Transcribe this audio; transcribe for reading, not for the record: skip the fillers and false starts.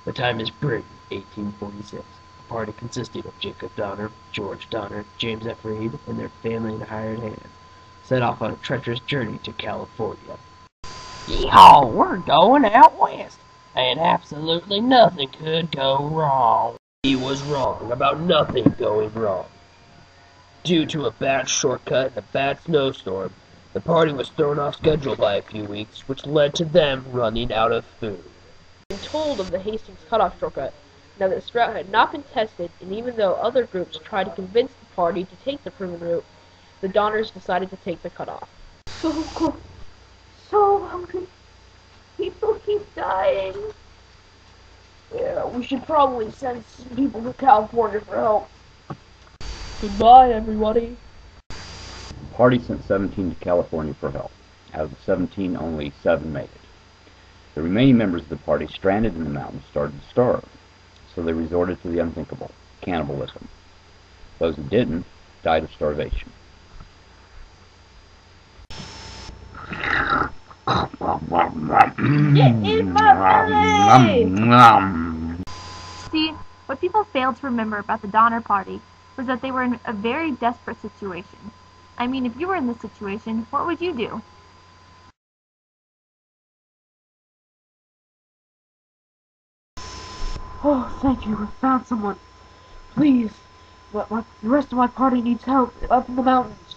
The time is Britain, 1846. The party consisting of Jacob Donner, George Donner, James F. Reed, and their family and hired hands set off on a treacherous journey to California. Yeehaw, we're going out west, and absolutely nothing could go wrong. He was wrong about nothing going wrong. Due to a bad shortcut and a bad snowstorm, the party was thrown off schedule by a few weeks, which led to them running out of food. Been told of the Hastings cutoff shortcut. Now that this route had not been tested, and even though other groups tried to convince the party to take the proven route, the Donners decided to take the cutoff. So cold, so hungry. People keep dying. Yeah, we should probably send some people to California for help. Goodbye, everybody. The party sent 17 to California for help. Out of the 17, only 7 made it. The remaining members of the party, stranded in the mountains, started to starve, so they resorted to the unthinkable, cannibalism. Those who didn't died of starvation. Get in my belly! See, what people failed to remember about the Donner Party was that they were in a very desperate situation. I mean, if you were in this situation, what would you do? Oh, thank you, we found someone. Please, the rest of my party needs help up in the mountains.